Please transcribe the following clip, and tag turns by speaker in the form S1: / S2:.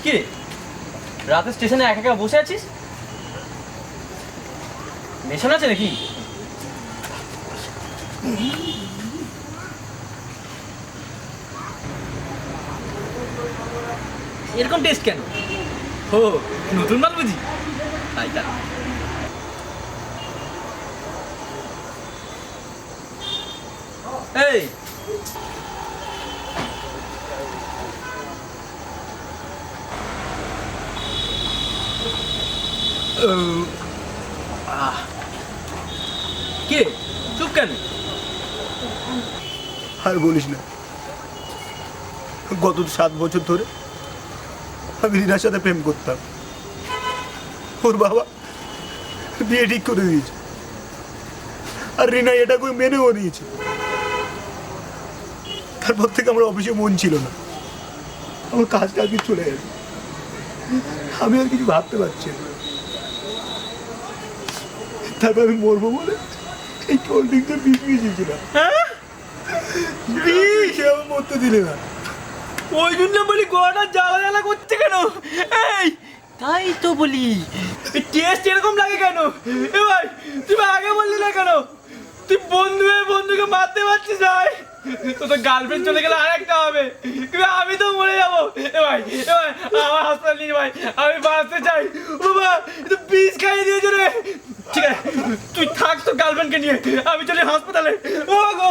S1: কি রে, রাতে স্টেশনে একা একা বসে আছিস? নেশন আছে নাকি? এরকম টেস্ট কেন? ও নতুন মাল বুঝি, তাই তা। এই কে চুপ কেন?
S2: আর বলিস না, গত 7 বছর ধরে আমি রিনার সাথে প্রেম করতাম। ওর বাবা বিয়ে ঠিক করে দিয়েছে, আর রিনা এটাকে মেনেও নিয়েছে। তারপর থেকে আমার অফিসে মন ছিল না, আমার কাজটা আর কি চলে গেছে। আমি আর কিছু ভাবতে পারছি না। তারপর আমি মরবো বলে এই কোল্ড ড্রিঙ্কটা বিষ মিশিয়েছিলাম। আমার মরতে দিলে না।
S1: ওই জন্য বলি গলাটা জ্বালা জ্বালা করছে কেন? এই তাই তো বলি টেস্ট এরকম লাগে কেন? এবার তুমি আগে বললি না কেন? তুই বন্ধু হয়ে বন্ধুকে মারতে পারছিস ভাই? তো তোর গার্লফ্রেন্ড চলে গেলে আরেকটা হবে, কিন্তু আমি তো মরে যাবো। এবার এবার আমার হাসপাতাল নিয়ে ভাই, আমি বাঁচতে চাই। বাবা তো বিষ খাইয়ে দিয়েছে রে। ঠিক আছে তুই থাক তোর গার্লফ্রেন্ডকে নিয়ে, আমি চলি হাসপাতালে। ও গো